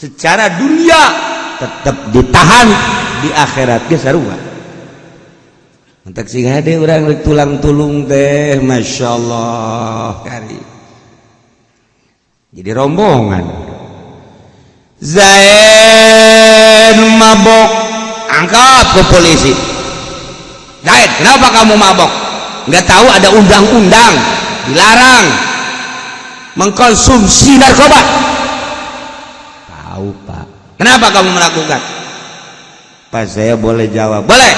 secara dunia tetap ditahan, di akhirat ge sarua. Entek sing hade urang rek tulang tulung teh masyaallah kari. Jadi rombongan. Zaid mabok, angkat ke polisi. Zaid, kenapa kamu mabok? Enggak tahu ada undang-undang dilarang mengkonsumsi narkoba? Tahu, Pak. Kenapa kamu melakukan? Pak, saya boleh jawab? Boleh.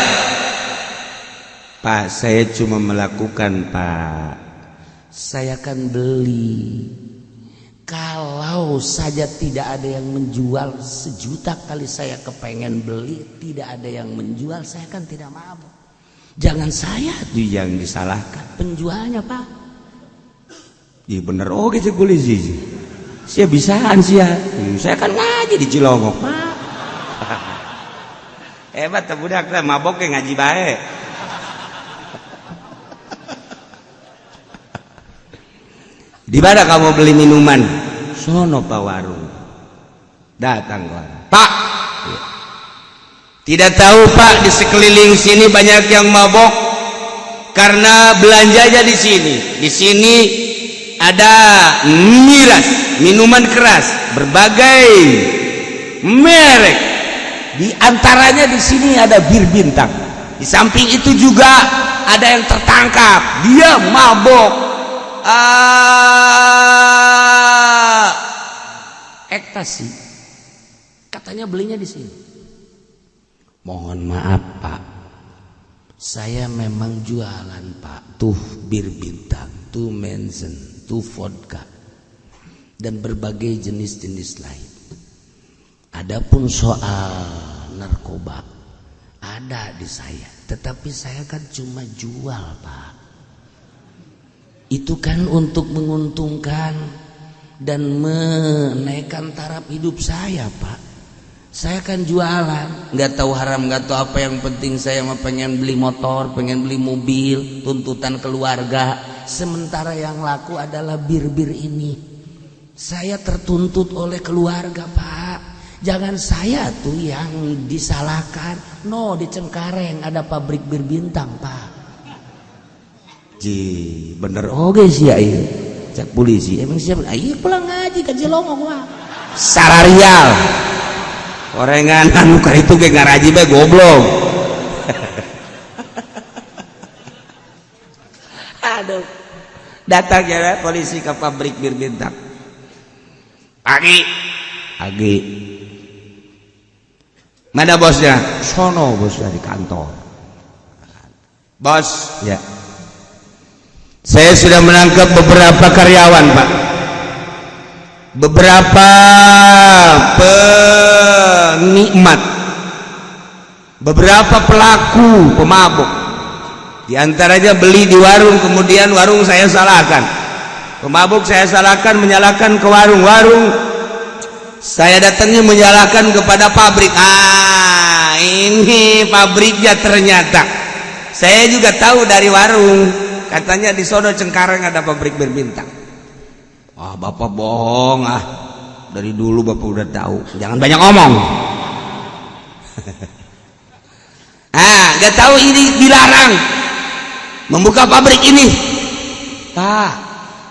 Pak, saya cuma melakukan, Pak. Saya kan beli. Kalau saja tidak ada yang menjual, 1.000.000 kali saya kepengen beli, tidak ada yang menjual, saya kan tidak mabuk. Jangan saya tuh yang disalahkan, penjualnya, Pak. Iya bener, oke sih polisi. Saya bisaan sih ya. Saya kan ngaji di Cilongok, Pak. Hebat tuh budak teh mabok ke ngaji bae. Di mana kamu beli minuman? Sono Pak warung. Datang ke warung. Pak, tidak tahu Pak di sekeliling sini banyak yang mabok karena belanjanya di sini. Di sini ada miras, minuman keras, berbagai merek. Di antaranya di sini ada Bir Bintang. Di samping itu juga ada yang tertangkap, dia mabok ekstasi, katanya belinya di sini. Mohon maaf Pak, saya memang jualan Pak, tuh Bir Bintang, tuh Mensen, tuh vodka dan berbagai jenis-jenis lain. Adapun soal narkoba ada di saya, tetapi saya kan cuma jual Pak. Itu kan untuk menguntungkan dan menaikkan taraf hidup saya Pak. Saya kan jualan, nggak tahu haram, nggak tahu apa, yang penting saya mah pengen beli motor, pengen beli mobil, tuntutan keluarga. Sementara yang laku adalah bir-bir ini. Saya tertuntut oleh keluarga Pak. Jangan saya tuh yang disalahkan. No, di Cengkareng ada pabrik Bir Bintang Pak. Ji, bener oge sih ya ieu. Cek polisi, emang siapa? Iya pulang ngaji ke Cilongok Pak. Sararial. Orengan anu ka itu ge ngaraji bae goblok. Aduh. Datang ya polisi ke pabrik Bir Bintang. Agi. Mana bosnya? Sono bosnya di kantor. Bos, ya. Saya sudah menangkap beberapa karyawan, Pak. Beberapa penikmat. Beberapa pelaku pemabuk. Di antaranya beli di warung, kemudian warung saya salahkan. Pemabuk saya salahkan, menyalahkan ke warung. Saya datangnya menyalahkan kepada pabrik. Ini pabriknya ternyata. Saya juga tahu dari warung. Katanya di sono Cengkareng ada pabrik Bir Bintang. Bapak bohong Dari dulu bapak udah tahu. Jangan banyak ngomong. Gak tahu ini dilarang membuka pabrik ini. Pak,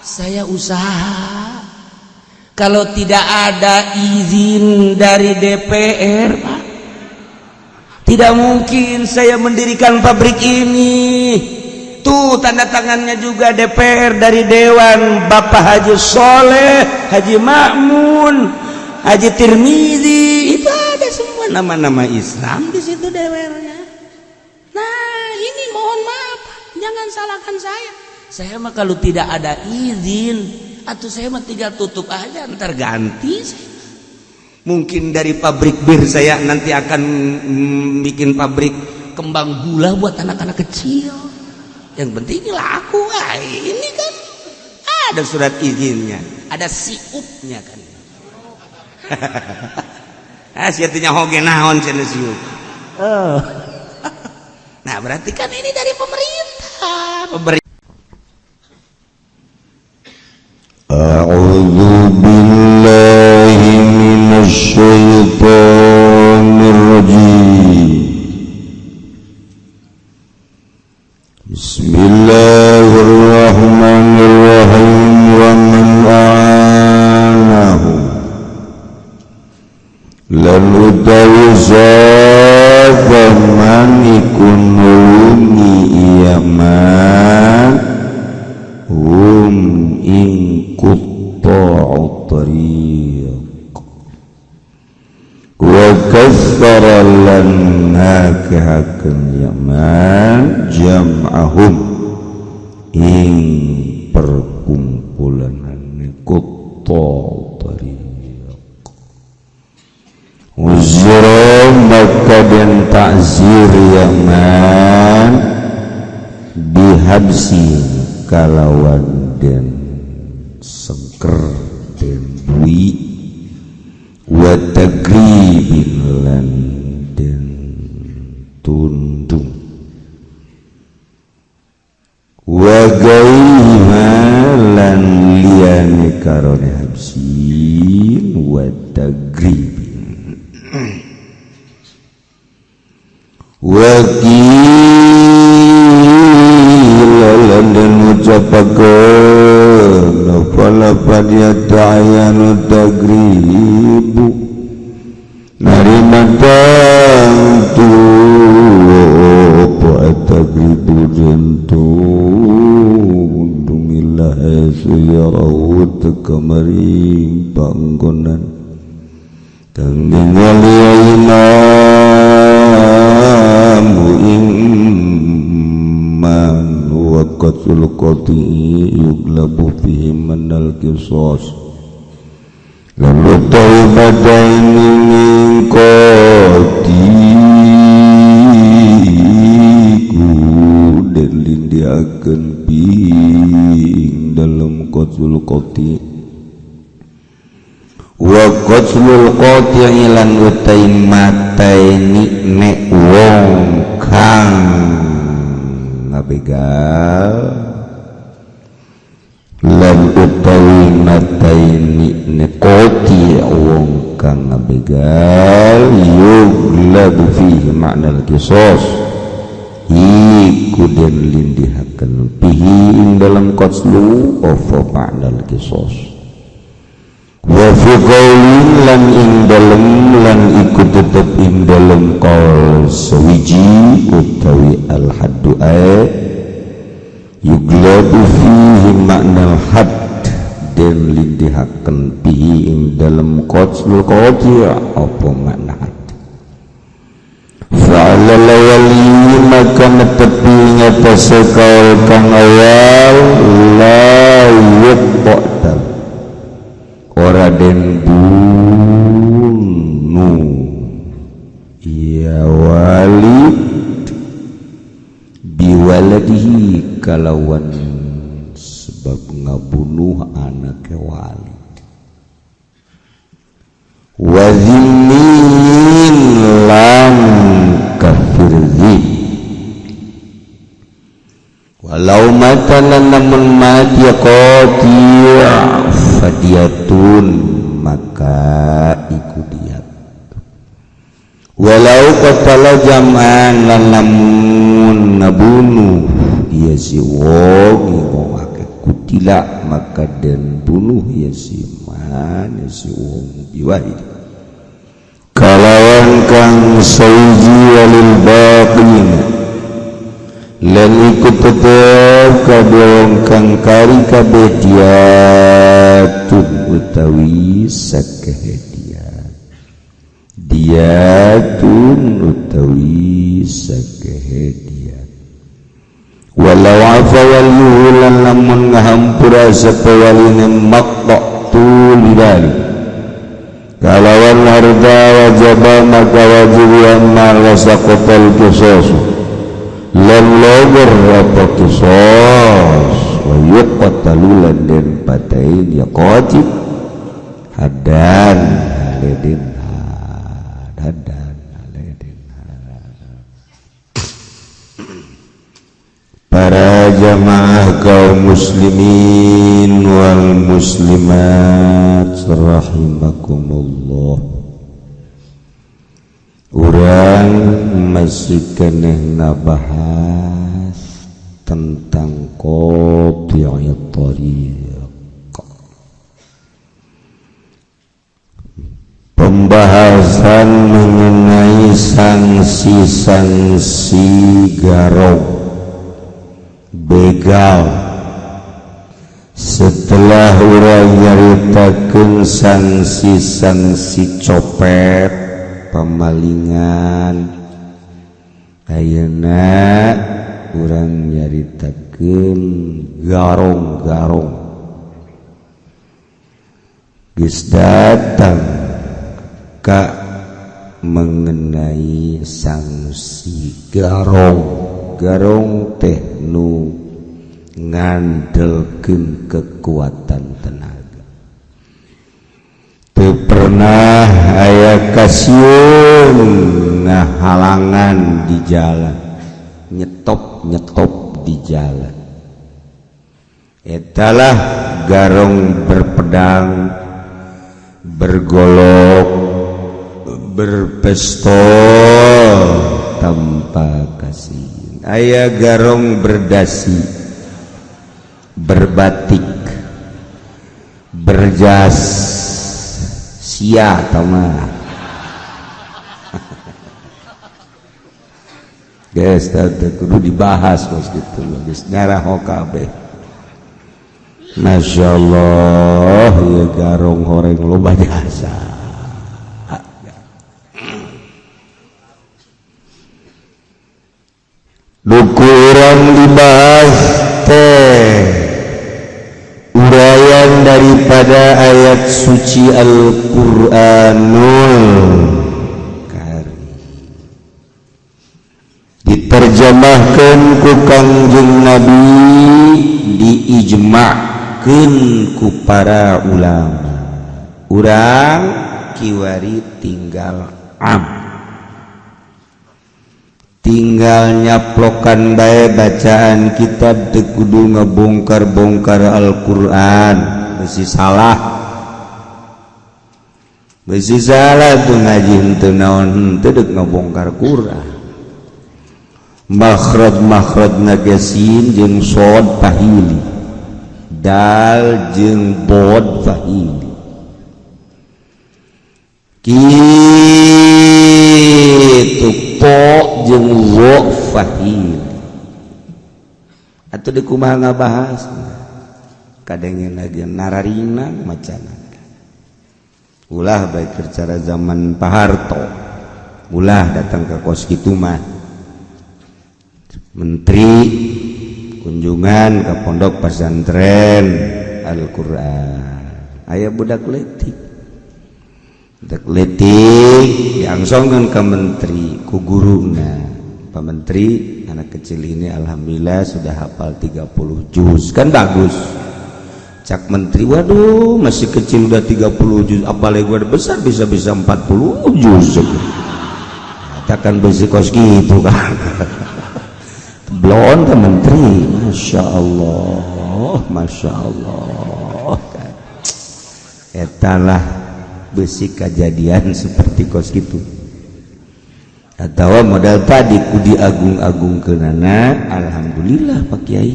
saya usaha. Kalau tidak ada izin dari DPR, Pak, tidak mungkin saya mendirikan pabrik ini. Tuh tanda tangannya juga DPR dari Dewan, Bapak Haji Soleh, Haji Makmun, Haji Tirmidzi, itu ada semua nama-nama Islam di situ DPR-nya. Nah ini mohon maaf, jangan salahkan saya. Saya mah kalau tidak ada izin, atau saya mah tinggal tutup aja, ntar ganti. Mungkin dari pabrik bir saya nanti akan bikin pabrik kembang gula buat anak-anak kecil. Yang penting laku. Ini kan ada surat izinnya, ada siupnya kan. Siatunya hoge naon cenah siup. Nah berarti kan ini dari pemerintah. A'udzu billahi minasy الشيطان الرجيم بسم الله الرحمن الرحيم ومن أعانه lan utawi sapa man iku nulungi iya man ing qutta'u tariq wa kathara lan nakahaken ya man jam'ahum ing perkumpulan qutta'u tariq uzra maka dan ta'zir yang man bihabsi kalawan dan sengker dan dui wa tagribin lan dan tundung wa gaima lan liyane karone habsin wa tagribin wakilan dan ucapakan falafad yata'ayanu tagribu narimatang tuwa tagribu jentu undungilah suyarawut kamaring panggonan kang ningali ainamu ingman wa qatul qati yuglabu fihi manal qisas lalu taubadaini min qatiku dan lindiakan ping dalam qatul qati wa qatlul qati' lan utai mateni nek wong kang ngabegal lan utawi mateni nek qati' wong kang ngabegal yuglabu fihi makna al-qisas iku den lindihaken fihi ing dalam qatlu apa makna al-qisas wa fi qaulin lan ing dalem lan iku tetep ing dalem qaul sawiji utawi al haddu ay yuglabu fihi makna al had den lindihaken bihi ing dalem qaul qati apa makna had fa'ala lawali maka netepi ngatas qaul kang awal la yuqtal ora den bunuh ya walid biwaladihi kalawan sebab ngabunuh anake walid wazinin lan kafir zin walau matanan namun mati qati' fadiyatun maka iku diat walau qatala jam'an lan lamun nabunuh dia si wong akeh kutila maka den bunuh ya si man ya si wong biwahid kalawan kang sawji walil baqin lan ikut tetep kabeh kang kari kabeh diatun utawi sakeh diatun utawi sakeh diat walau afa wal yulan lamun ngahampura sapa waline maqtu lidali kalawan harda wajaba maka wajib amal wasaqatal qisas lan logor apa qisas wa yuqtalu dan patain ya qatib hadan haledin hadan haledin para jamaah kaum muslimin wal muslimat rahimakumullah orang masih keneh ngabahas tentang qati'ut thariq. Pembahasan mengenai sanksi-sanksi garong begal. Setelah urang nyaritakeun sanksi-sanksi copet, pamalingan, ayeuna urang nyaritakeun garong-garong. Geus datang ka mengenai sanksi garong teh nu ngandelkeun kekuatan tenaga. Teu pernah aya kasieun ngahalangan di jalan, nyetop di jalan. Etalah garong berpedang, bergolok, berpistol tanpa kasih. Aya garong berdasi, berbatik, berjas, sia tamah. Guys, tadi kudu dibahas bos gitu, geus ngarah kabeh. Masya Allah, ya garong horeng loba jasa. Buku orang dibahas teh uraian daripada ayat suci Al-Qur'anul Karim, diterjemahkan ku Kangjeng Nabi, diijma'keun ku para ulama. Urang kiwari tinggal tinggal nyaplokan bae bacaan kitab, teu kudu ngabongkar-bongkar Al-Qur'an. Besi salah tuh ngaji henteu naon, henteu deuk ngabongkar Qur'an. Makhraj-makhrajna sin jeung shod pahili, dal jeung bod pahili, kitu po jeung wo fahil. Atuh di kumaha ngabahas kadengeun lagi nararina macana. Ulah baik cara zaman Pak Harto, ulah datang ke kos kitu mah menteri kunjungan ke pondok pesantren Al-Qur'an, aya budak leutik diangsongkeun ke menteri ku guruna. Pak Menteri, anak kecil ini alhamdulillah sudah hafal 30 juz, kan bagus. Cak menteri, waduh masih kecil udah 30 juz, apalagi gua besar bisa-bisa 40 juz. Katakan besi kos gitu kan. Blon ke menteri, masya Allah. Etalah besi kejadian seperti kos gitu. Atau modal tadi ku diagung-agungkeunana. Alhamdulillah Pak Kiai,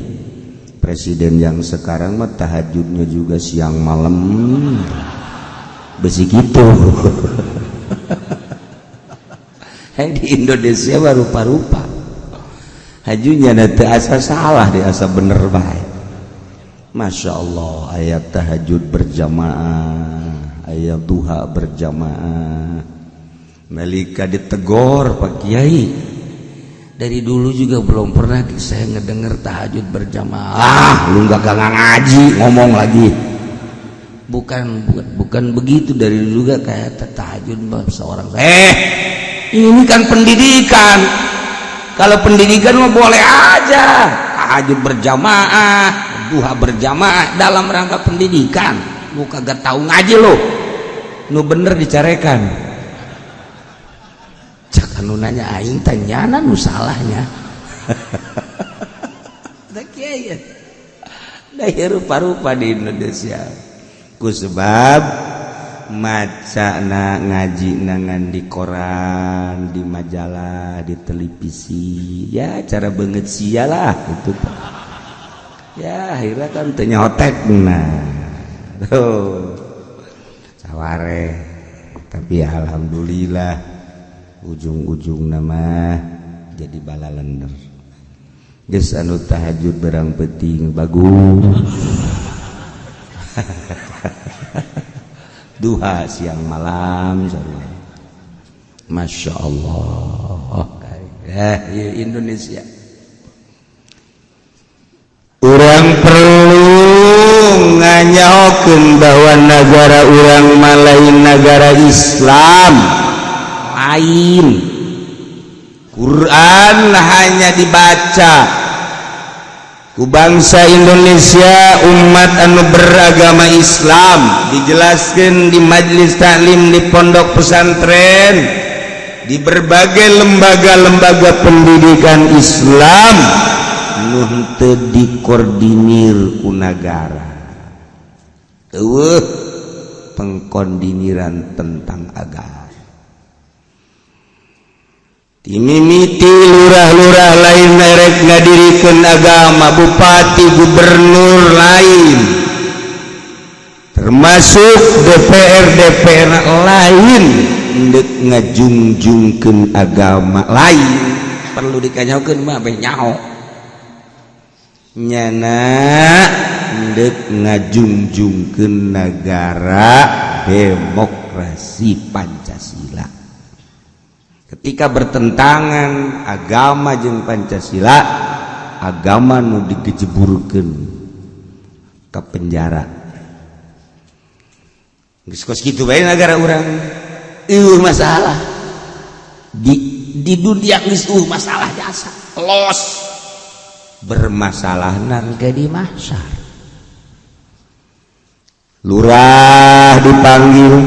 presiden yang sekarang mah tahajudnya juga siang malam besi gitu. Di Indonesia baru rupa-rupa hajunya nanti asa salah di asa bener baik. Masya Allah, ayat tahajud berjamaah, ayat duha berjamaah. Malika ditegor Pak Kiai, dari dulu juga belum pernah saya ngedenger tahajud berjamaah. Lu gak ngaji, ngomong lagi. Bukan begitu, dari dulu juga kayak tahajud seorang. Ini kan pendidikan. Kalau pendidikan mah boleh aja tahajud berjamaah, duha berjamaah dalam rangka pendidikan. Lu kagak tahu ngaji lo, nu bener dicarekan. Anu nanya aing tanyana nu salahnya. Da kieu. Da rupa-rupa di Indonesia. Ku sebab maca na ngaji nangan di koran, di majalah, di televisi, ya cara banget sialah itu. Ya akhirnya kan tenyotek nah, tuh saware. Tapi alhamdulillah ujung-ujung nama jadi balalender. Geus anu tahajud berang penting bagus. Duha siang malam sarua. Masya Allah. Indonesia. Urang perlu nganyaokeun bahwa negara urang mah lain negara Islam. Lain. Quran hanya dibaca ku bangsa Indonesia umat anu beragama Islam, dijelaskan di majelis taklim, di pondok pesantren, di berbagai lembaga-lembaga pendidikan Islam nun teu dikoordinir ku negara. Eueuh pengkoordiniran tentang agama. Timimiti lurah-lurah lain merek ngadirikeun agama, bupati gubernur lain, termasuk DPR lain ndek ngajungjungkeun agama lain. Perlu dikanyaokeun mah beh nyaho nyana ndek ngajungjungkeun negara demokrasi Pancasila. Ketika bertentangan agama jeung Pancasila, agama nu digejeburkeun ke penjara. Geus kos kitu bae negara urang. Masalah di dunia geus masalah jasa. Los bermasalah nangke di mahsyar. Lurah dipanggil,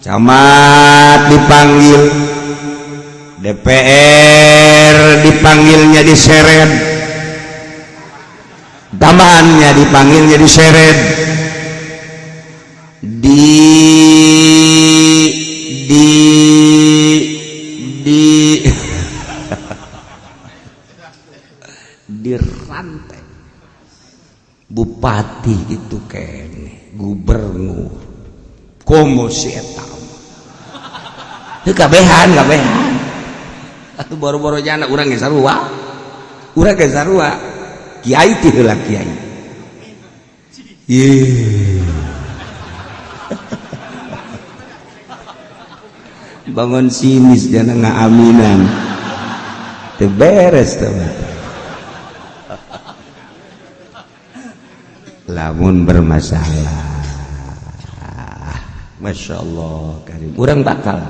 camat dipanggil, DPR dipanggilnya diseret, tambahannya dipanggilnya diseret, dirantai. Bupati itu kene, gubernur, komo si eta. Teu kabehan. Atuh boro-boro jana urang ge sarua. Urang ge sarua. Kiai teh heula kiai. Bangun sinis jana ngaaminan. Teu beres teh. Lamun bermasalah. Masya Allah karim. Urang bakal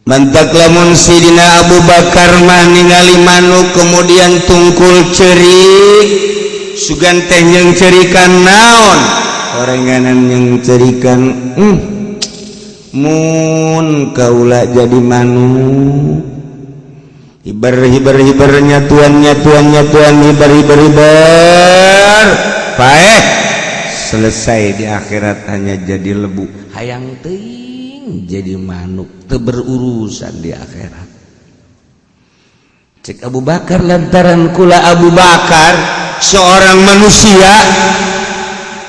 mantak lamun Sidina Abu Bakar mah ningali manuk kemudian tungkul cerik sugan teh yang cerikan naon orenganan yang cerikan mun kaula jadi manuk hibar nyatuan hibar paeh selesai di akhirat hanya jadi lebu. Hayang teuing jadi manuk teu berurusan di akhirat. Cek Abu Bakar lantaran kula Abu Bakar seorang manusia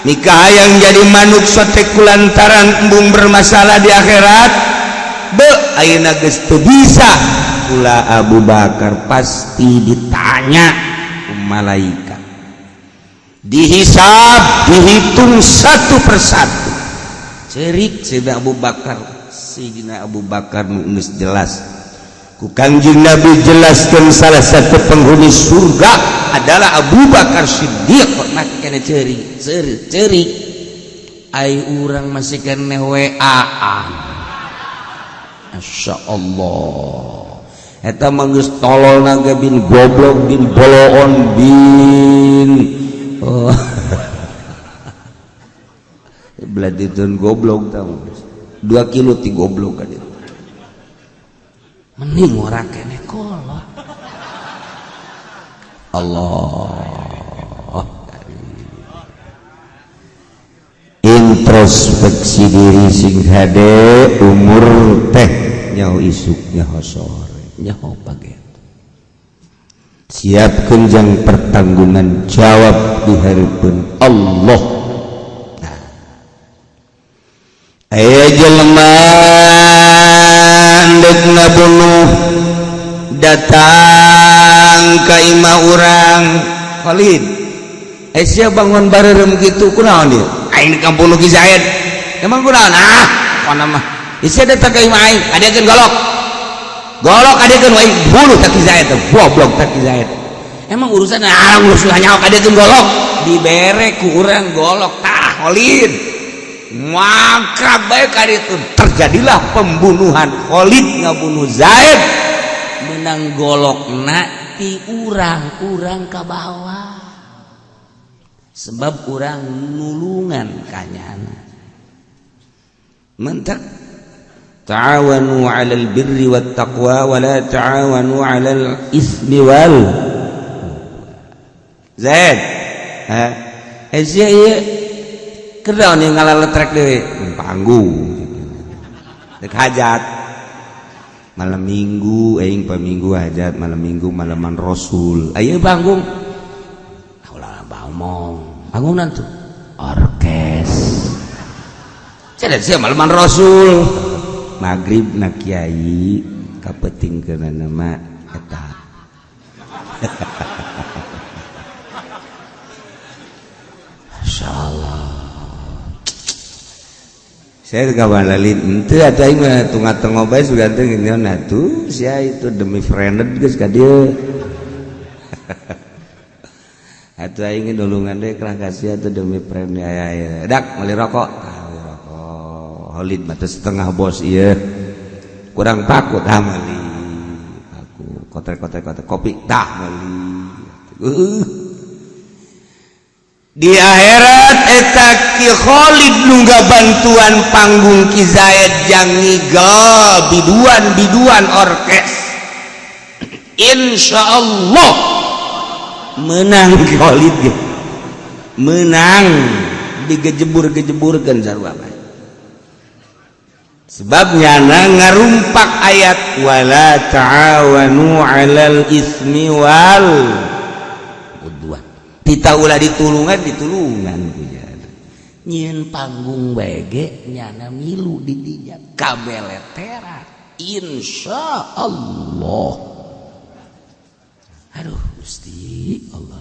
nikah hayang jadi manuk sotek kulantaran embung bermasalah di akhirat be ayeuna geus teu bisa. Kula Abu Bakar pasti ditanya ku malaikat, dihisab, dihitung satu persatu. Cerik Sayyidina Abu Bakar geus jelas ku Kangjeng Nabi jelaskan salah satu penghuni surga adalah Abu Bakar Siddiq. Nah kene cerik ai urang masih kene WA-an. Masya Allah eta mah geus tolol naga bin goblok bin boloon bin beladitun goblok tahu 2 kilo ti goblok kan itu mending orang kene kolot. Allah introspeksi diri sing hade umur teh nyaho isuk nyaho sore nyaho pagi siapkeun jang pertanggungan jawab di hareupeun Allah. Aya jelema endek ngabunuh datang ka imah urang Khalid sia bangun bareureum kitu kunaon dieu aing kampuluh Ki Zaid emang kunaon mana mah sia datang ka imah aing adekeun golok adekeun wae buluh tak Ki Zaid goblok tak Ki Zaid emang urusan ngurus nyawa adekeun golok dibere ku urang golok tah Khalid. Maka baik hari itu terjadilah pembunuhan Khalid ngabunuh Zaid menang golokna ti urang ka bawah sebab urang nulungan kanyana mentak ta'awanu 'alal birri wat taqwa wa la ta'awanu 'alal ismi wal Zaid kerdaun yang ngalaletrek dewe panggung dek hajat malam minggu aing paminggu hajat malam minggu malaman Rasul ayeuna panggung ulah ngomong panggung nantu orkes cedak sia malaman Rasul magrib na kiai kapetingkeun nama eta insyaallah saya kawan lalin ente atau aing mah tungateng obai sudah teh ngeunaun atuh sia itu demi friended geus ka dieu atuh aing nulungan deui kerah kasih atuh demi friend aya dak meuli rokok Khalid mah teh setengah bos ieu kurang takut meuli aku kotek kopi tah meuli di akhirat eta Ki Khalid nungga bantuan panggung Ki Zaid jangiga biduan orkes insyaallah menang Ki Khalid menang digejebur-gejeburkeun sarua bae sebab nyana ngarumpak ayat wala ta'awanu 'alal ismi wal udwan kita ulah ditulungan nyin panggung bege nyana milu di dinya kabeleteran insyaallah aduh Gusti Allah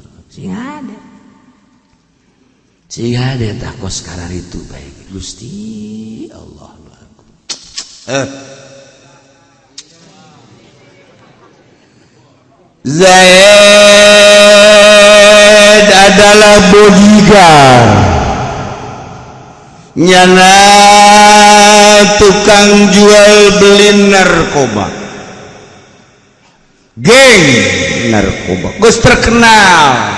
sing ade takos karar itu baik Gusti Allah Zaid adalah bodyguard nyana tukang jual beli narkoba geng narkoba geus terkenal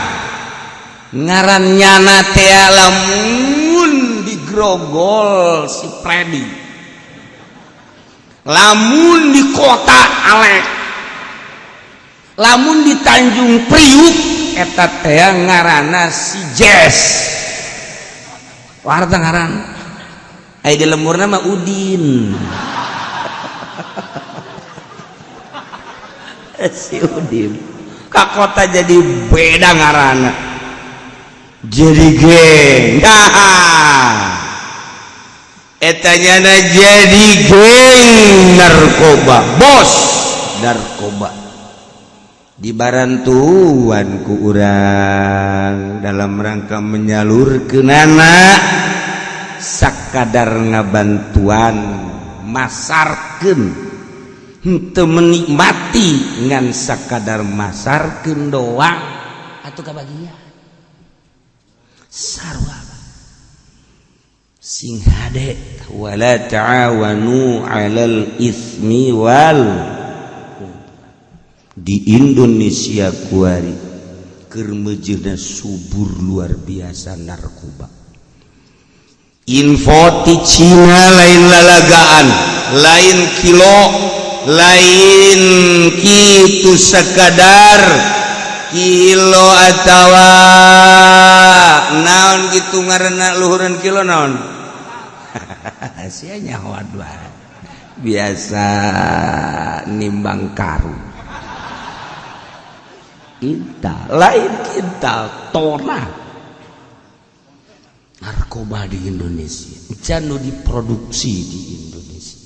ngaran nyana teh lamun digrogol si Predi lamun di kota Alek lamun di Tanjung Priuk eta teh ngaranna si Jess warta ngaran aya di lemurna mah Udin si Udin ka kota jadi beda ngaranna jadi geng eta nyana jadi geng narkoba bos narkoba dibarantuan ku urang dalam rangka menyalurkeun anak sakadar ngabantuan masarkeun henteu menikmati ngan sakadar masarkeun doang atuh kabagian sarua sing hade wala ta'awanu 'alal ismi wal di Indonesia kuari kermejena subur luar biasa narkoba info ti Cina lain lalagaan lain kilo lain kitu sakadar kilo atawa naon gitu ngaranna luhureun kilo naon sia nyawa dua biasa nimbang karung kita lain kita tona narkoba di Indonesia janu diproduksi di Indonesia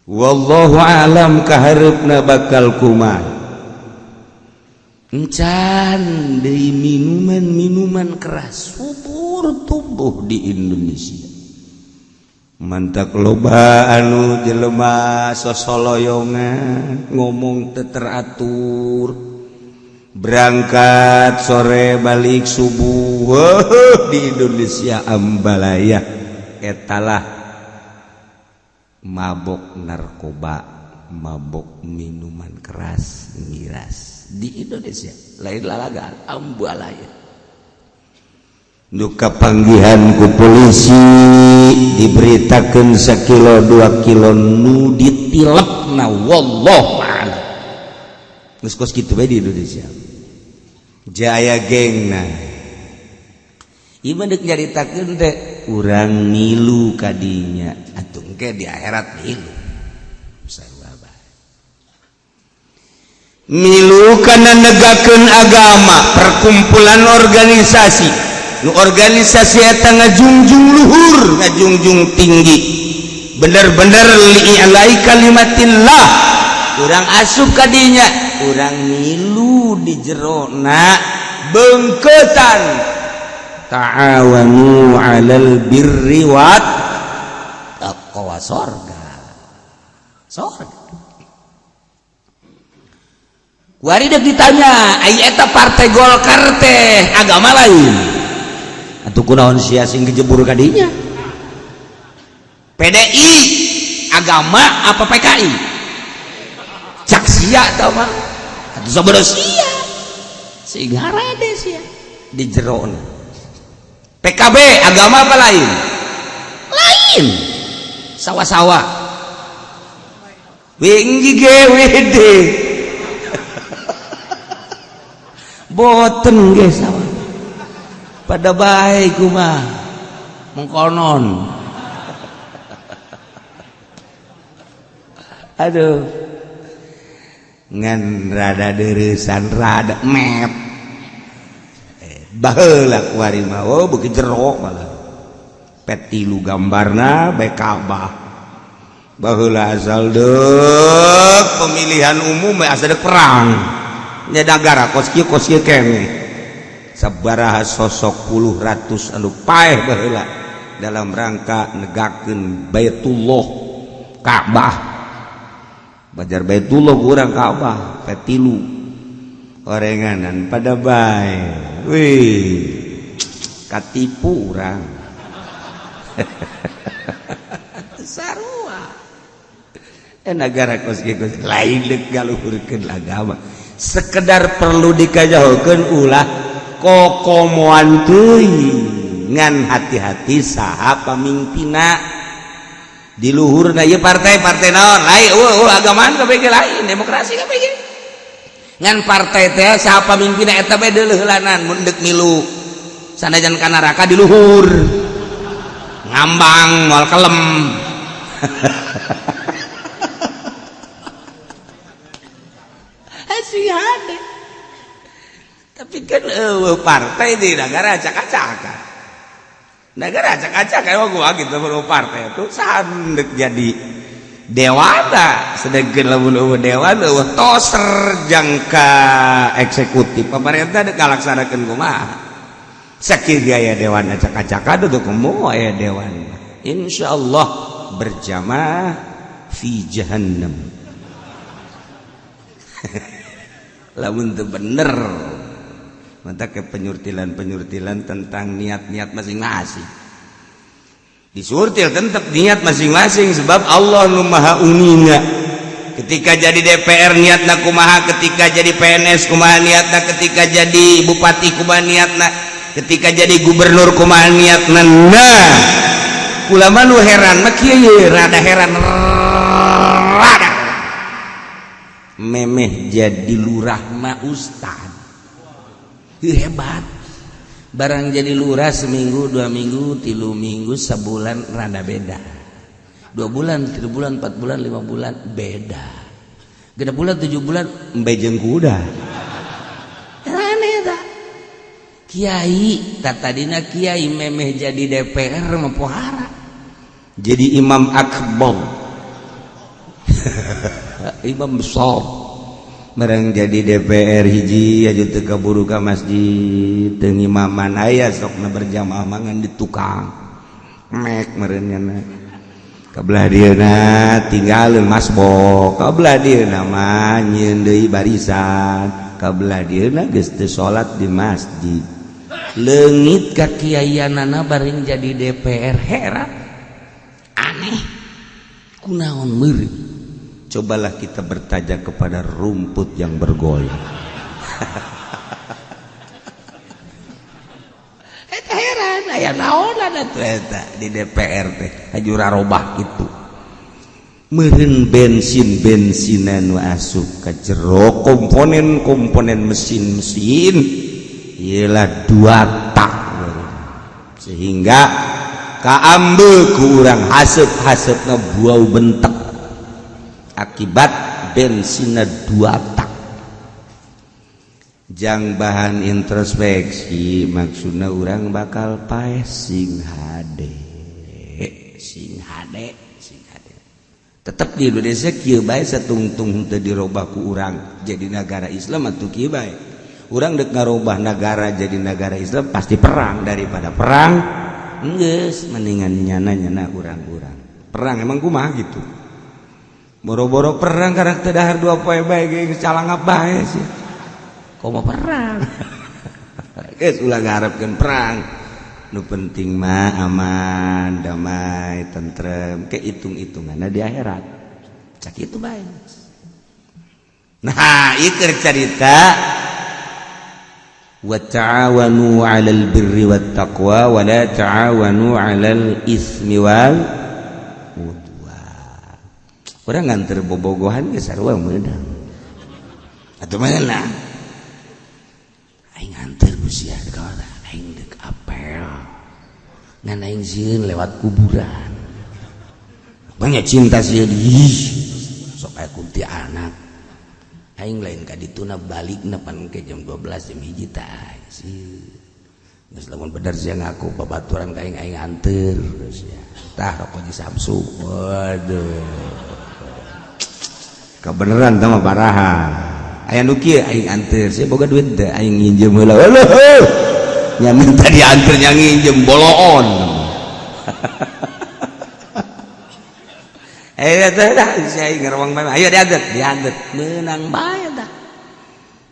wallahu alam kahareupna bakal kumaha encan dari minuman keras subur tumbuh di Indonesia mantak loba anu jelema sosoloyongan ngomong teu teratur berangkat sore balik subuh di Indonesia ambalaya etalah mabok narkoba mabok minuman keras miras di Indonesia lain lalagaan ambalaya nu kapanggihan ku polisi diberitakeun 1 kilo 2 kilo nu ditilepna wallahu a'lam geus kos kitu bae di Indonesia jaya gengna ieu mah deuk nyaritakeun teh urang milu kadinya atuh engke di akhirat milu milu kana negakeun agama perkumpulan organisasi nu organisasi eta ngajungjung luhur ngajungjung tinggi bener-bener li'ilai kalimatillah urang asup kadinya urang milu di jerona beungkeutan ta'awanu 'alal birri wat taqwa sorga wari dek ditanya ai eta partai Golkar teh agama lain atuh kunaon sia sing kejebur kadinya PDI agama apa PKI cak sia tau mah atuh sabaraha sia sehingga rade sia di jerona PKB agama apa lain sawah-sawah winggi GWD boten ge sawah pada baik kumaha mengkonon aduh ngan rada deuresan rada mep baheula kuari mah oh beuki jero malah pet 3 gambarna bae Ka'bah baheula asal deuk pemilihan umum asal deuk perang nya negara kos kieu kene sabaraha sosok puluh ratus anu paeh baheula dalam rangka negakeun Baitullah Ka'bah bajar Baitullah kurang Ka'bah petilu orenganan pada bae wih katipu urang sarua negara kos kieu lain deuk galuhurkeun agama sekedar perlu dikajahokeun ulah kokomoan teuing ngan hati-hati saha pamimpinna di luhurna ieu partai naon lain agamaan kabeh lain demokrasi kabeh ngan partai teh saha pamimpinna eta bae deuleuhlanan mun deuk milu sanajan ka neraka di luhur ngambang moal kelem asiade tapi kan partai di negara acak-acakan negara acak-acakan gua gitu partai itu sandek jadi dewana sedangkan lamun dewan toser jangka eksekutif pemerintah dek ngalaksanakeun kumaha sakieu gaya dewan acak-acakan itu kumaha aya dewan insyaallah berjamaah fi jahannam lamun teu bener mata ke penyurtilan tentang niat-niat masing-masing disurtil tetap niat masing-masing sebab Allah nu maha unina ketika jadi DPR niatna kumaha ketika jadi PNS kumaha niatna ketika jadi bupati kumaha niatna ketika jadi gubernur kumaha niatna nah ulama nu heran mah kieu rada heran rada memeh jadi lurah mah ustad hebat barang jadi lurah seminggu 2 minggu 3 minggu sebulan rada beda 2 bulan 3 bulan 4 bulan 5 bulan beda 3 bulan 7 bulan mbejeng kuda aneh tak kiai tadina kiai memeh jadi DPR mah pohara jadi imam akbar imam besar bareng jadi DPR hiji aju teu kaburu ka masjid teu ngimaman aya sokna berjamaah mangan di tukang mek meureunna kabelah dieuna tinggalin masbok kabelah dieuna mah nyieun deui barisan kabelah dieuna geus teu salat di masjid leungit kakiaianana bareng jadi DPR heran aneh kunaon meureun. Cobalah kita bertajak kepada rumput yang bergoyang. Eta heran aya naonan atuh eta di DPR teh hajura robah itu. Meureun bensin-bensinan nu asup ka jero komponen mesin-mesin ialah 2 tak sehingga kaambeul ku urang haseup-haseupna buau bentek akibat bensinna 2 tak jang bahan introspeksi maksudna urang bakal paeh sing hade tetep di Indonesia kieu bae satungtung teu dirobah ku urang jadi negara Islam atuh kieu bae urang deuk ngarobah negara jadi negara Islam pasti perang daripada perang geus mendingan nyana urang-urang perang emang kumaha gitu boro-boro perang karena teu dahar 2 poe bae ge calangap bae sih komo perang geus ulah ngarepkeun perang nu penting mah aman damai tentrem ke hitung-hitunganna di akhirat cak kitu bae nah ieu keur carita wa ta'awanu 'alal birri wat taqwa wa la ta'awanu 'alal ismi wal urang nganter bobogohan ge sarua meudang atuh mana aing nganter ku sia kawan aing deuk apel ngan aing sieun lewat kuburan banyak cinta sia di sok aya kunti anak aing lain ka dituna balikna pan ke jam 12 jam 1 tah sih geus lamun bener sia ngaku babaturan ka aing anteur sia tah rokok di Samsu waduh kebenaran sama paraha aya nu kieu aing anteur saya boga duit teh aing nginjem heula nya minta dianteur nya nginjem boloon teh dah saya ngerawang bae ayo dianteur meunang bae tah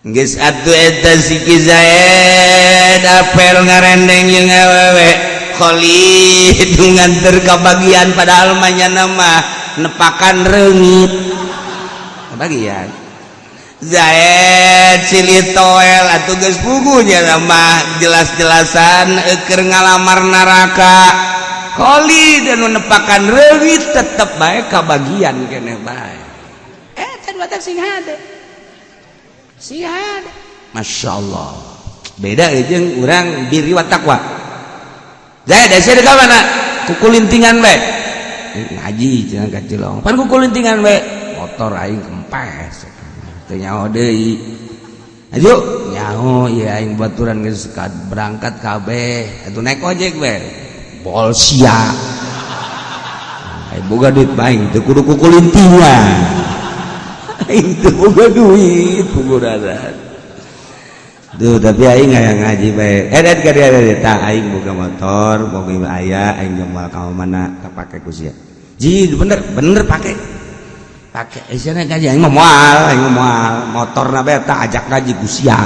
geus atuh eta si Zaid apel ngarendeng jeung awewe Khalid nganter ka bagian padahal mah nya mah nepakan reungit bagian Zaid Cilitoel atuh geus pugunya mah jelas-jelasan keur ngalamar neraka Khalid anu nepakan reungit tetep bae ka bagian keneh bae can batak sing hade masyaallah beda jeung urang birri wa taqwa Zaid asa ka mana kukulintingan bae ngaji cenah ka Cilong pan kukulintingan bae motor aing kempes teu nyaho deui ayo nyaho ieu aing baturan geus berangkat kabeh atuh naik ojek we bol sia aing boga duit bae teu kudu kukulintingan aing teu boga duit punguranan tuh tapi aing aya ngaji bae edet ka dia tah aing boga motor boga aya aing geus ka mana kapake ku sia ji bener pake isana ngaji aing moal motorna bae tah ajak ngaji ku sia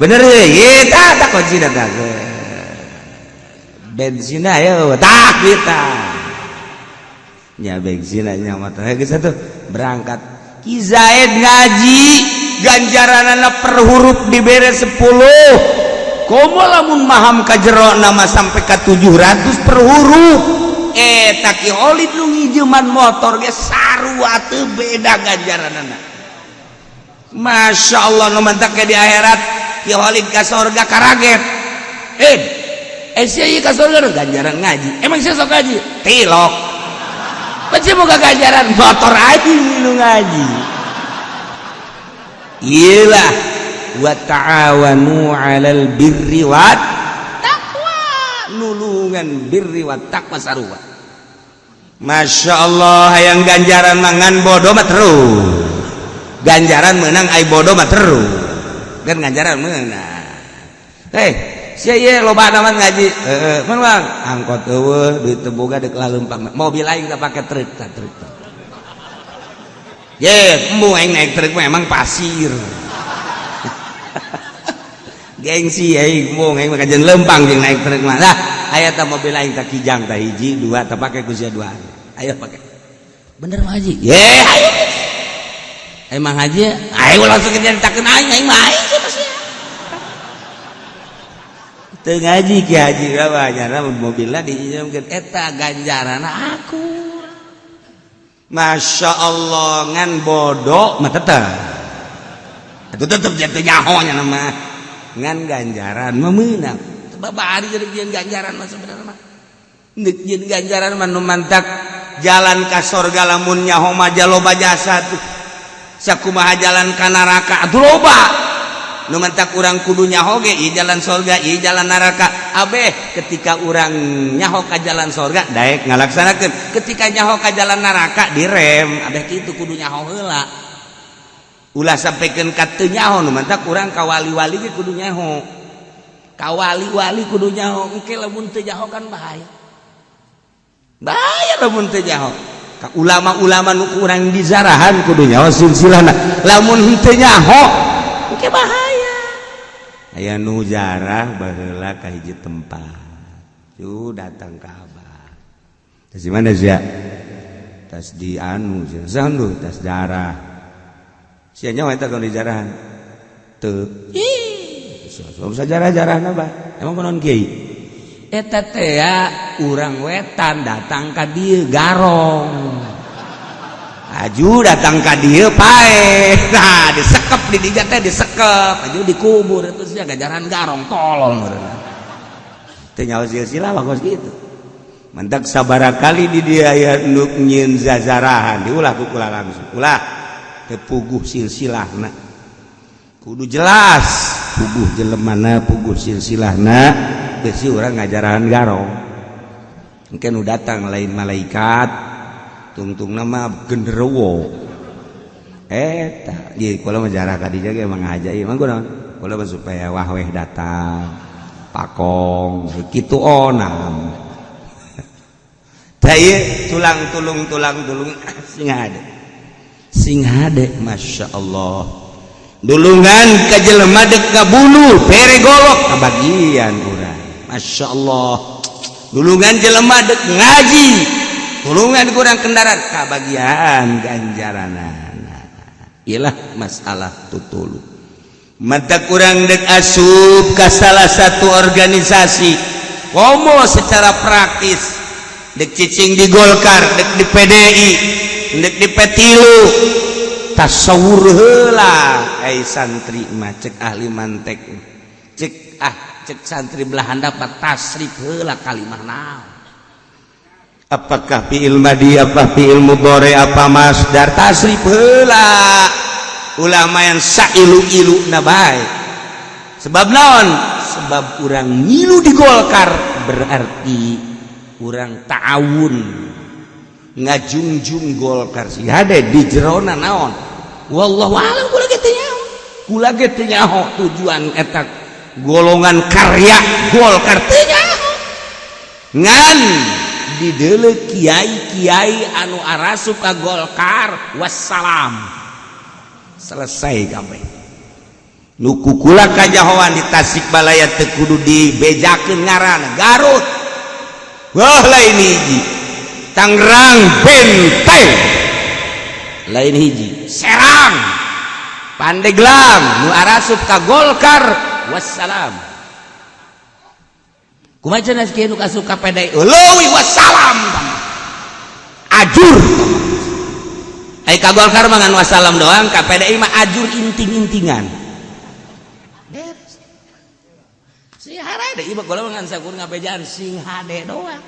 bener ye tah kunci tah bensin ayo tah kita nya bensin nya motor geus atuh berangkat Ki Zaid ngaji ganjaranana per huruf dibere 10 komo lamun maham ka jero nama sampai ka 700 per huruf Ki Khalid nu ngijeuman motor ge sarua teu beda ganjaranana Masya Allah nu mantak di akhirat kieu halid ka surga karaget sia ieu ka surga ganjaran ngaji emang sia sok ngaji tilok pasti boga ganjaran motor aja nu ngaji iyalah wa ta'awanu 'alal birri wat taqwa nulungan birri wat taqwa sarua. Masya Allah hayang ganjaran mangan bodoh mah terus ganjaran menang ai bodoh mah terus kan ganjaran menang sia ieu loba naman ngaji mun Bang angkot eueuh duit teu boga deuk laleumpang mobil aing teh pake truk ye embu aing naik truk memang pasir gengsi aing mung aing mah kajen leumpang jeung naik truk mah lah aya tah mobil aing teh kijang tah hiji dua teh pake ku sia dua aya pake bener mah haji ye ayo emang haji ayo langsung nyaritakeun aing mah aing sia teu ngaji ki haji mah nyana mobilna diinjemkeun eta ganjaran aku. Masya Allah ngan bodoh mah tetep itu tetep jatuh nyahonya nama ngan ganjaran mah meunang babari jadi ganjaran mah sebenarnya mah jeung ganjaran mah nu mantak jalan ka surga lamun nyaho mah loba jasa tuh sakumaha jalan ka neraka atuh loba nu mantak urang kudu nyaho ge ieu jalan surga ieu jalan neraka abeh ketika urang nyaho ka jalan surga daek ngalaksanakeun ketika nyaho ka jalan neraka direm abeh kitu kudu nyaho heula ulah sampikeun ka teu nyaho nu mantak urang ka wali-wali ge kudu nyaho ka wali-wali kudu nyaho engke lamun teu nyaho kan bahaya lamun teu nyaho ka ulama-ulama nu urang dizarahan kudu nyaho silsilahna lamun teu nyaho engke bahaya aya nu jarah baheula ka hiji tempat cu datang ka abah tas di mana sia tas di anu sia sandu tas jarah sia nyaho eta kalau dijarahan teu sok sajarah-jarahna bah emang kunaon kiai eta teh urang wetan datang ka dieu garong aju datang ka dieu pae nah disekep di dinya teh disekep aju dikubur itu sia ganjaran garong tolol meureun teu nyaho silsilah bagus kitu mentak sabaraha kali di dieu aya nu nyieun zazarahan diulah ku kula langsung ulah teu puguh silsilahna kudu jelas puguh jelemana puguh silsilahna geus urang ngajarahan garong engke nu datang lain malaikat tungtung nama genderuwo eta ieu kula mah jarah ka dieu ge emang ajaib emang kunaon kula mah supaya wahweh datang pakong kitu onam da ieu tulang sing hade Masya Allah dulungan ka jelema deuk kabunuh pere golok kabagian urang Masya Allah dulungan jelema deuk ngaji tulungan kurang kendaraan kabagian ganjaranana ialah masalah tutulu mata kurang dek asup ke salah satu organisasi komo secara praktis dek cicing di Golkar dek di PDI dek di Petilu tasawur heula ai santri mah cek ahli mantek cek santri belah handap tasrif heula kalimah naon apakah fi'il madi apa fi'il mudhari apa masdar tasrif heula ulama yang sailu-ilu na bae sebab naon sebab urang ngilu di Golkar berarti urang ta'awun ngajungjung Golkar sih hade di jerona naon wallahu a'lam kula ge teu nyaho tujuan eta golongan karya Golkar teu nyaho ngan dideuleu kiai-kiai anu arasup ka Golkar wassalam selesai kabeh nu kukula kajahoan di Tasikmalaya teu kudu dibejakeun ngaranna Garut wah lain hiji Tangerang Benteng lain hiji Serang Pandeglang nu arasup ka Golkar wassalam kumaha cenah kieu nu asup ka PDI leuwih wassalam ajur ka Golkar mah ngan wassalam doang, ka PDI mah ajur inting-intingan. Si hare deui mah kula ngan sakur ngabejaan sing hade doang.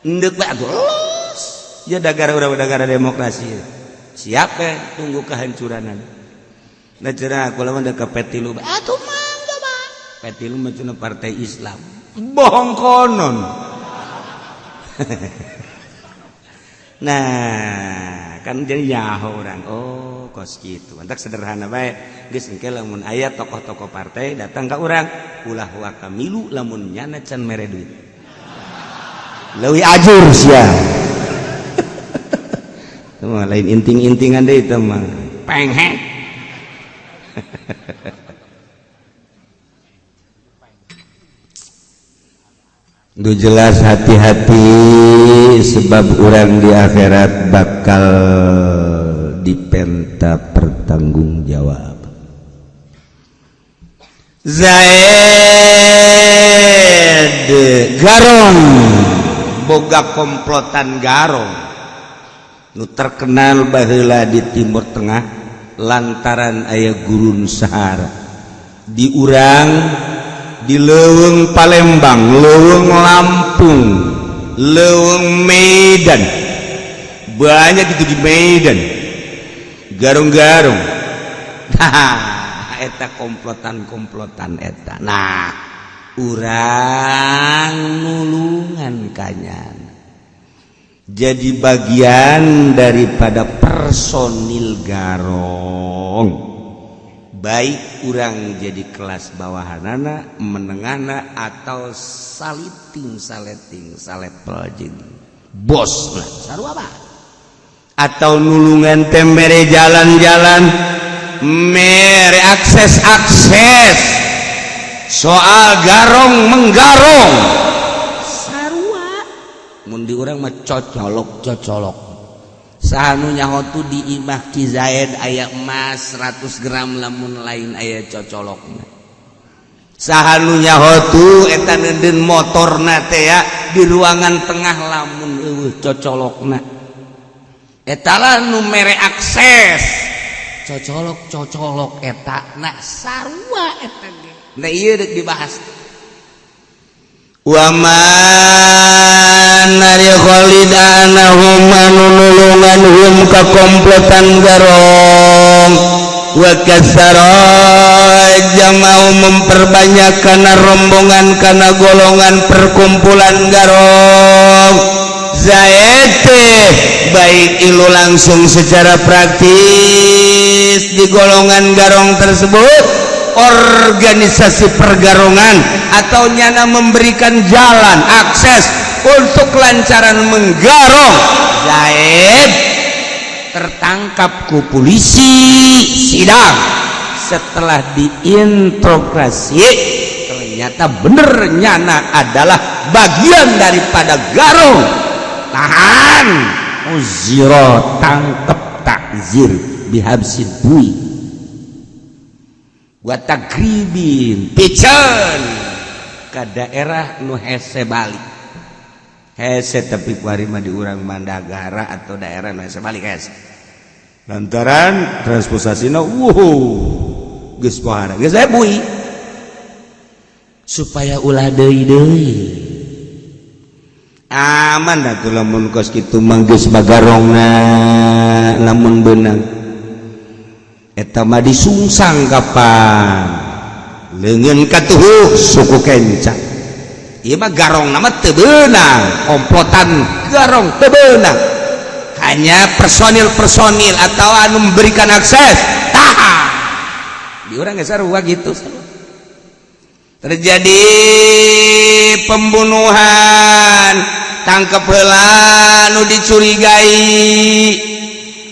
Endeup bae atuh los. Ya negara demokrasi. Siap tunggu kehancuran. Da cenah kula mah ka P3 atuh mangga mah. P3 mah cenah partai Islam. Bohong konon. Nah, kan jadi nyaho orang. Oh, kos gitu. Mantak sederhana bae. Geus engke lamun aya tokoh-tokoh partai datang ka urang, ulah wa kamilu lamun nyana can mere duit. Leuwih ajur sia. Itu mah lain inting-intingan deui itu mah. Penghek. Duh jelas hati-hati sebab orang di akhirat bakal dipenta pertanggung jawab. Zaid garong boga komplotan garong nu terkenal baheula di Timur Tengah lantaran aya gurun Sahara di urang di Leuweung Palembang, Leuweung Lampung, Leuweung Medan, banyak itu di Medan, garung-garung. Nah, eta komplotan eta. Nah, urang nulungan kanyan. Jadi bagian daripada personil garong. Baik urang jadi kelas bawahanana, menengahna atau saleting salepel jeung bos lah sarua apa atau nulungan teh mere jalan-jalan mere akses soal garong menggarong sarua mun di urang mah cocolok sahanu nyahotu di imah Ki Zaid aya emas 100 gram lamun lain aya cocolokna sahanu nyahotu eta neudeun motorna teh ya di ruangan tengah lamun eueuh cocolokna eta lah nu mere akses cocolok eta na sarua eta ge da ieu deuk dibahas wa man nari khalidanahum manulungan hum ka komplotan garong wa kasara jamau memperbanyak kana rombongan kana golongan perkumpulan garong Zaid baik ilu langsung secara praktis di golongan garong tersebut organisasi pergarongan atau nyana memberikan jalan akses untuk kelancaran menggarong Zaid tertangkap ku polisi sidang setelah diintrogasi ternyata bener nyana adalah bagian daripada garong tahan uziro tangkep takzir bihabsin bui wa takribin pican ke daerah nu hese Bali hese tapi kuarima di urang Mandagara atau daerah nu hese Bali hese lantaran transportasina geus pohara geus bui supaya ulah deui aman dah tuh lamun kos kitu mah geus bagarongna lamun beunang eta mah disungsang kapan leungeun katuh suku kencang ieu mah garong nama teu beunang komplotan garong teu beunang hanya personil atau anu memberikan akses tahan di urang geus sarua gitu terjadi pembunuhan tangkep heula nu dicurigai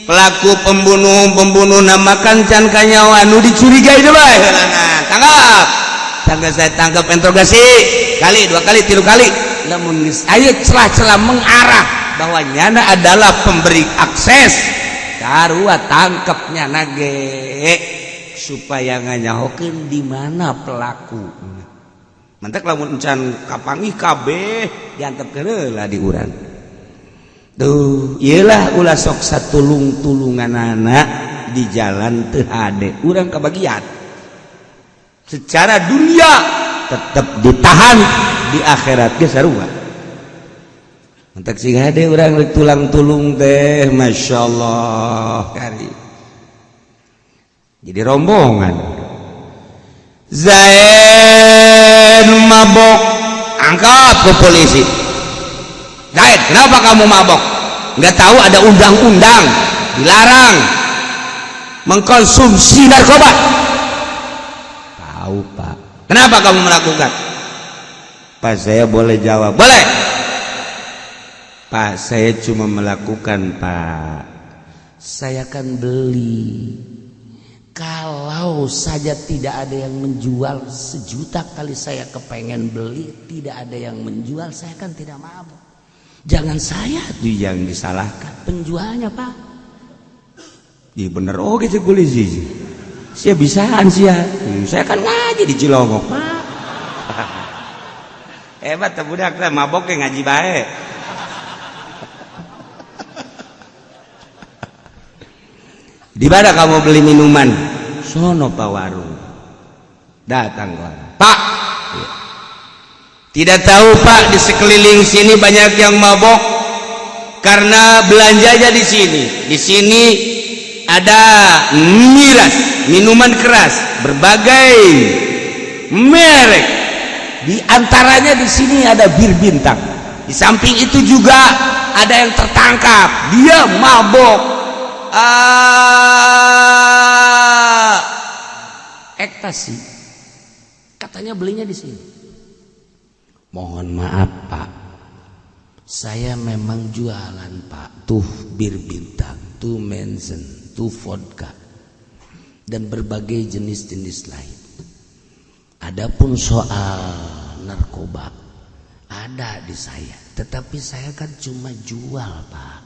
pelaku pembunuh namakan can kanyawa nu dicurigai deui bae heulana tangkap saya tangkap interogasi kali 2 kali 3 kali lamun geus aya celah-celah mengarah bahwa nyana adalah pemberi akses sarua tangkep nyana ge supaya nganyahokeun di mana pelaku mantek lamun encan kapangih kabeh diantepkeun heula di urang tuh iyalah ulah sok satulung-tulungan anak di jalan teu hade urang kebagian secara dunia tetap ditahan di akhirat ge sarua entek sing hade urang rek tulang-tulung teh masyaallah kari jadi rombongan Zaid mabok angkat ke polisi. Zaid, kenapa kamu mabok? Nggak tahu ada undang-undang dilarang mengkonsumsi narkoba? Tahu Pak. Kenapa kamu melakukan? Pak, saya boleh jawab? Boleh. Pak, saya cuma melakukan Pak. Saya kan beli. Kalau saja tidak ada yang menjual 1.000.000 kali saya kepengen beli, tidak ada yang menjual, saya kan tidak mabuk. Jangan saya tuh yang disalahkan, penjualnya Pak. Iya bener oke sih polisi. Saya bisaan sih ya. Saya kan ngaji di Cilongok Pak. Hebat tuh budak teh mabok ke ngaji bae. Di mana kamu beli minuman? Sono Pak warung. Datang ke warung. Pak, tidak tahu Pak di sekeliling sini banyak yang mabok karena belanjanya di sini. Di sini ada miras, minuman keras, berbagai merek. Di antaranya di sini ada Bir Bintang. Di samping itu juga ada yang tertangkap, dia mabok. Ekstasi katanya belinya di sini. Mohon maaf Pak, saya memang jualan Pak, tuh Bir Bintang, tuh Mensen, tuh vodka dan berbagai jenis-jenis lain. Adapun soal narkoba ada di saya, tetapi saya kan cuma jual Pak.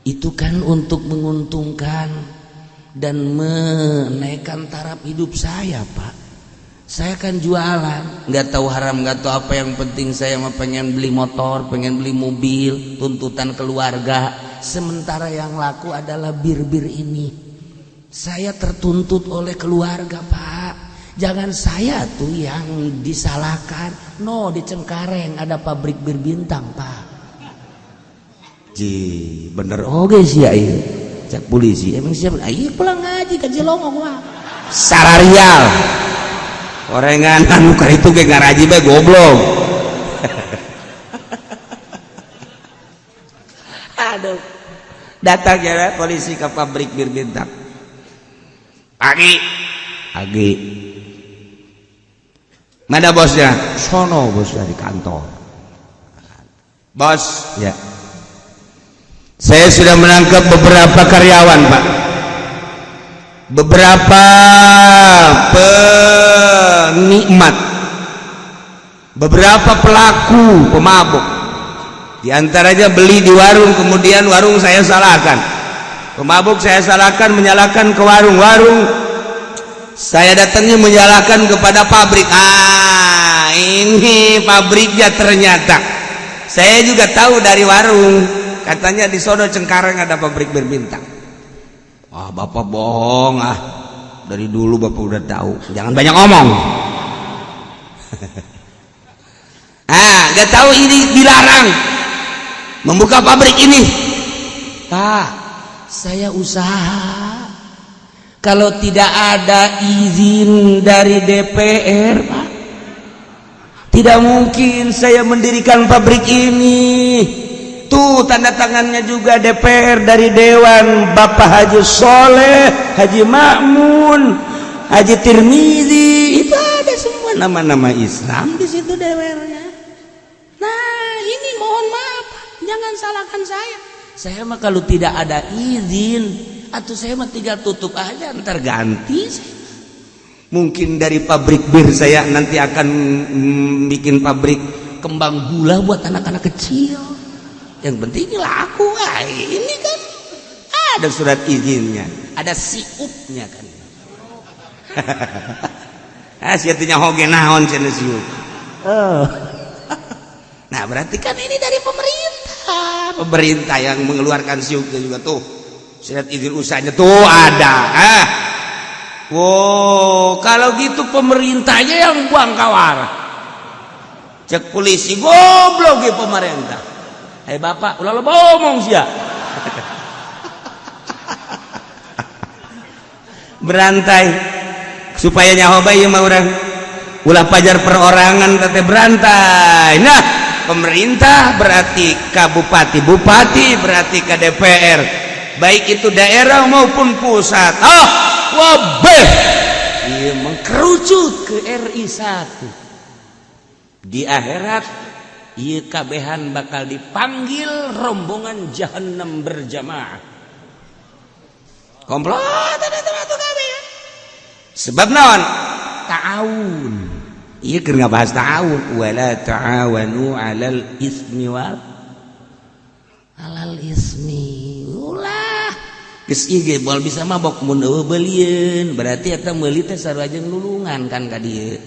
Itu kan untuk menguntungkan dan menaikkan taraf hidup saya Pak. Saya kan jualan, nggak tahu haram, nggak tahu apa, yang penting saya mah pengen beli motor, pengen beli mobil, tuntutan keluarga. Sementara yang laku adalah bir-bir ini. Saya tertuntut oleh keluarga Pak. Jangan saya tuh yang disalahkan. No, di Cengkareng ada pabrik Bir Bintang Pak. Ji, bener oke sih ya iya. Cak polisi, emang siapa? Iya pulang ngaji ke Cilongok Pak. Sararial. Orengan anu karitu ge ngaraji bae goblok. Aduh. Datang ya polisi ke pabrik Bir Bintang. Agi. Mana bosnya? Sono bosnya di kantor. Bos, ya. Saya sudah menangkap beberapa karyawan Pak, beberapa penikmat, beberapa pelaku pemabuk. Di antaranya beli di warung, kemudian warung saya salahkan, pemabuk saya salahkan, menyalahkan ke warung saya datangnya menyalahkan kepada pabrik. Ini pabriknya ternyata saya juga tahu dari warung. Katanya di sono Cengkareng ada pabrik Bir Bintang. Bapak bohong dari dulu Bapak udah tahu. Jangan banyak ngomong. Gak tahu ini dilarang membuka pabrik ini. Pak, saya usaha. Kalau tidak ada izin dari DPR Pak, tidak mungkin saya mendirikan pabrik ini. Tuh tanda tangannya juga DPR dari Dewan, Bapak Haji Soleh, Haji Makmun, Haji Tirmizi, itu ada semua nama-nama Islam di situ DPR-nya. Nah ini mohon maaf, jangan salahkan saya. Saya mah kalau tidak ada izin, atau saya mah tinggal tutup aja, ntar ganti. Mungkin dari pabrik bir saya nanti akan bikin pabrik kembang gula buat anak-anak kecil. Yang penting laku. Ini kan ada surat izinnya, ada siupnya kan. Siatunya hoge naon cenah siup. Nah berarti kan ini dari pemerintah. Pemerintah yang mengeluarkan SIUK juga tuh. Surat izin usahanya tuh ada. Wow, kalau gitu pemerintahnya yang buang kawara. Cek polisi goblok ya pemerintah. Hei bapak, ulah lo ngomong sih ya. Berantai supaya nyaho bae mah urang. Ulah pajar perorangan teh berantai. Nah, pemerintah berarti ka bupati berarti ka DPR, baik itu daerah maupun pusat. Wabeh ia mengkerucut ke RI 1. Di akhirat ia kabehan bakal dipanggil rombongan jahanam berjamaah. Komplot sebab naon? Ta'awun. Iya keur ngabahas ta'awun. Wala ta'awanu 'alal ismi wal ismi. Ulah. Geus ieu ge moal bisa mabok mun eueuh beulieun. Berarti eta meuli teh sarua jeung nulungan kan ka dieu.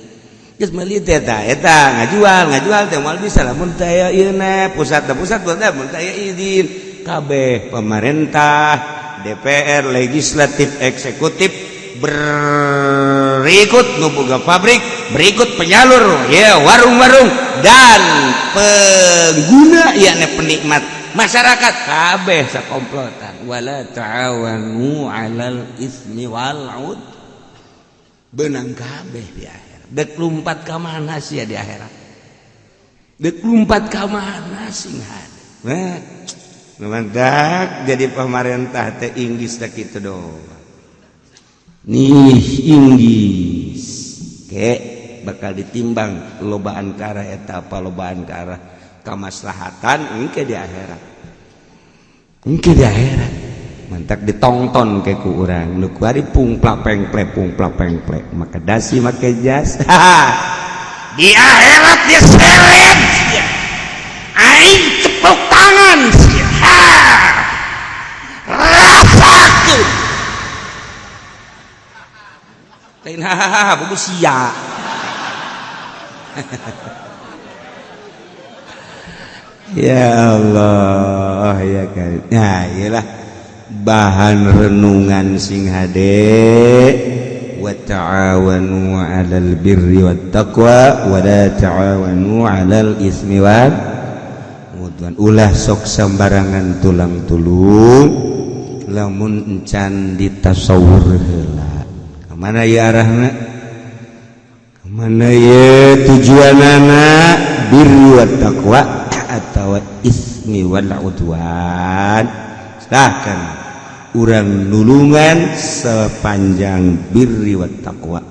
Geus meuli teh eta ngajual teh moal bisa lamun teh ieu na pusat mun teh izin kabeh pemerintah, DPR, legislatif, eksekutif berikut nuboga pabrik, berikut penyalur ya warung-warung dan pengguna yakni penikmat masyarakat kabeh sakomplotan. Wala ta'awanu 'alal ismi wal 'ud. Benang kabeh di akhirat. Dek lumpat ka mana sia di akhirat? Dek lumpat ka mana sing hade? Mantak jadi pemerintah teh Inggris teh kitu doang. Nih Inggris ke bakal ditimbang lobaan ke arah eta apa lobaan ke arah kamaslahatan engke di akhirat mantak ditongton ke ku urang nu kuari pungplak pengple maka dasi make jas di akhirat dia seret aing tepuk tangan rasakeun lain buku sia. Ya Allah ya kan. Nah, iyalah bahan renungan sing hade. Wa ta'awanu 'alal birri wat taqwa wa la ta'awanu 'alal ismi wal 'udwan. Ulah sok sambarangan tulang tulung lamun encan ditasawur heula. Mana ya arahna? Mana ya tujuanana? Birru wat taqwa atau ismi wal udwan. Silahkan urang nulungan sepanjang birri wat taqwa.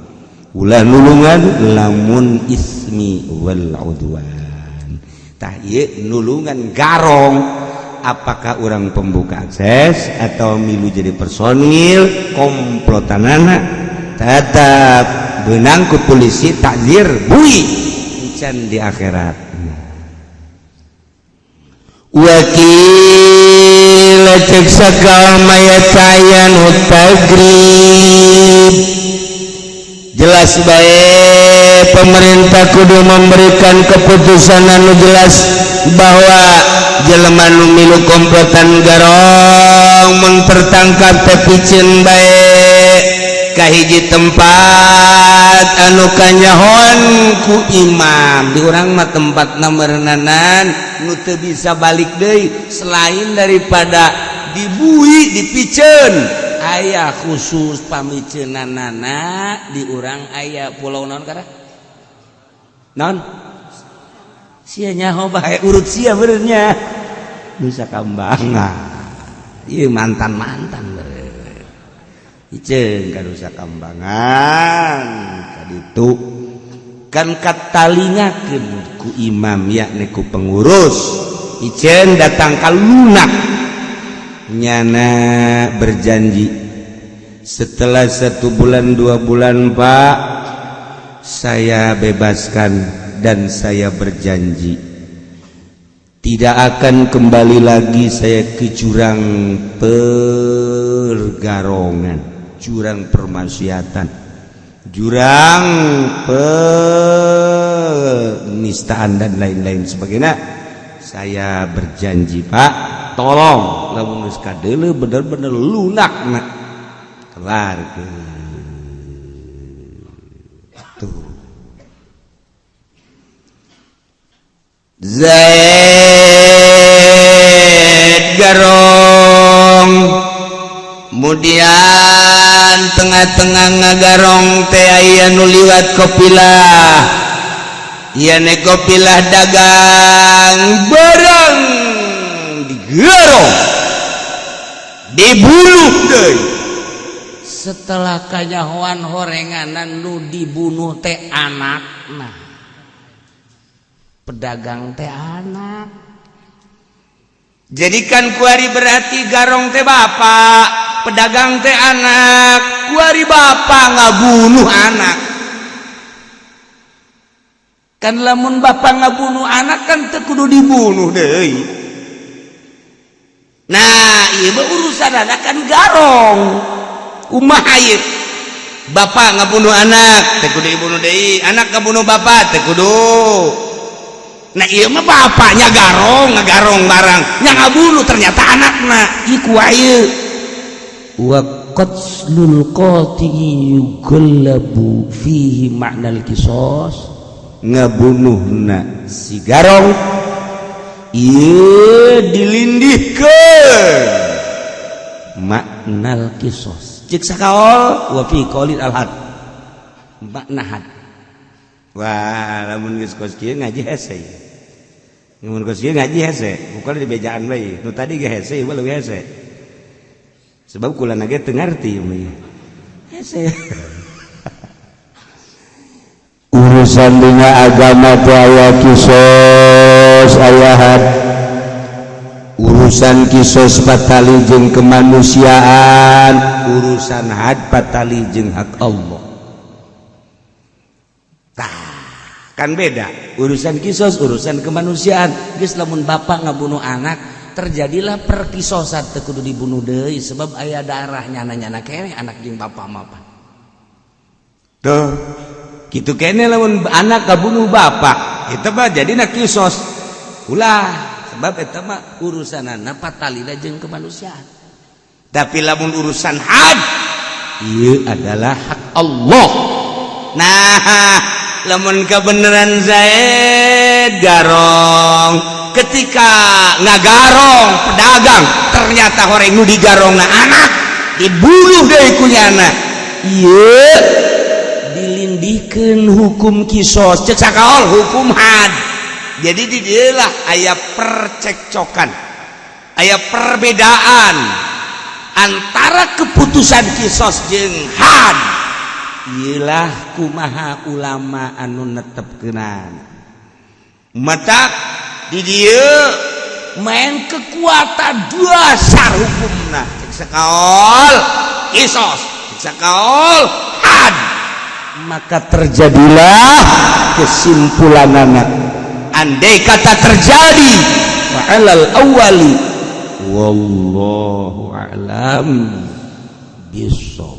Ulah nulungan lamun ismi wal udwan. Tah ieu nulungan garong. Apakah orang pembuka akses atau milu jadi personil komplotanana? Tetap benang ku polisi takzir bui encan di akhirat. Wakil cek sakal mayatayan tagrib. Jelas baik pemerintah kudu memberikan keputusan anu jelas bahwa jelema nu milu komplotan garong mun tertangkap tepicen bae kahiji tempat anu kanyahon ku imam di urang mah tempatna meureunanan nu teu bisa balik deui selain daripada dibui dipiceun aya khusus pamiceunanana di urang aya pulau naon kara naon sia nyaho bae urut sia benernya bisa kambangan ieu mantan bener iceun ka Nusa Kambangan kaditu kan katalingakeun ku imam yakni ku pengurus iceun datang ka lunak nyana berjanji setelah 1 bulan 2 bulan Pak saya bebaskan dan saya berjanji tidak akan kembali lagi saya ke jurang pergarongan, jurang permaksiatan, jurang penistaan dan lain-lain sebagainya. saya berjanji Pak, tolong lamun geus kadeuleu bener-bener lunakna kelarkeun. Tuh. Zaid garong, kemudian tengah-tengah ngagarong teh aya nu liwat kopilah. Ieu ne kopilah dagang barang digarong, dibunuh deui. Setelah kanyahoan horenganan nu dibunuh teh anakna, pedagang teh anak. Jadikan kuari berarti garong teh bapak, pedagang teh anak. Kuari bapak ngabunuh anak. Kan lamun bapak ngabunuh anak kan teu kudu dibunuh deui. Nah, ieu mah urusan anak kan garong. Kumaha ieu? Bapak ngabunuh anak, teu kudu dibunuh deui. Anak ngabunuh bapak, teu kudu. Nah iya mah bapaknya ngagarong barang yang ngabunuh ternyata anakna iku ayeuna. Wa qatlul qati yughallabu fihi ma'nal qisas, ngabunuhna si garong ieu dilindihkeun ma'nal qisas cek sakaol wa fi qaulil alhad makna had. Wah, lamun geus kos kieu ngaji hese. Lamun kos kieu ngaji hese, bukan di bejaan bae. Nu tadi ge hese, ieu leuwih hese. Sebab kulana ge teu ngarti ieu. Hese. Urusan dina agama teh aya kisos, aya had. Urusan kisos patali jeung kemanusiaan, urusan had patali jeung hak Allah. Kan beda urusan kisos, urusan kemanusiaan. Geus lamun bapak ngabunuh anak terjadilah perkisosan, teu kudu dibunuh deui sebab aya darah nyana-nyana kene anak jeung bapak mah. Tuh kitu kene lamun anak ngabunuh bapak eta mah jadina kisos ulah sebab eta mah urusanana patalila jeung kemanusiaan. Tapi lamun urusan had ieu adalah hak Allah. Nah, lamun kebenaran Zaid garong ketika ngagarong pedagang ternyata horeng nu digarongna anak dibunuh deui ku nyana. Ieu dilindihkeun hukum kisos cek sakaol hukum had. Jadi di dieu lah aya percekcokan, aya perbedaan antara keputusan kisos jeung had. Iyalah kumaha ulama anu netepkeunan mata di dieu main kekuatan dasar hukumna cek sakaol kisos cek sakaol had, maka terjadilah kesimpulanana andai kata terjadi fa'alal awwali wallahu a'lam bissawab.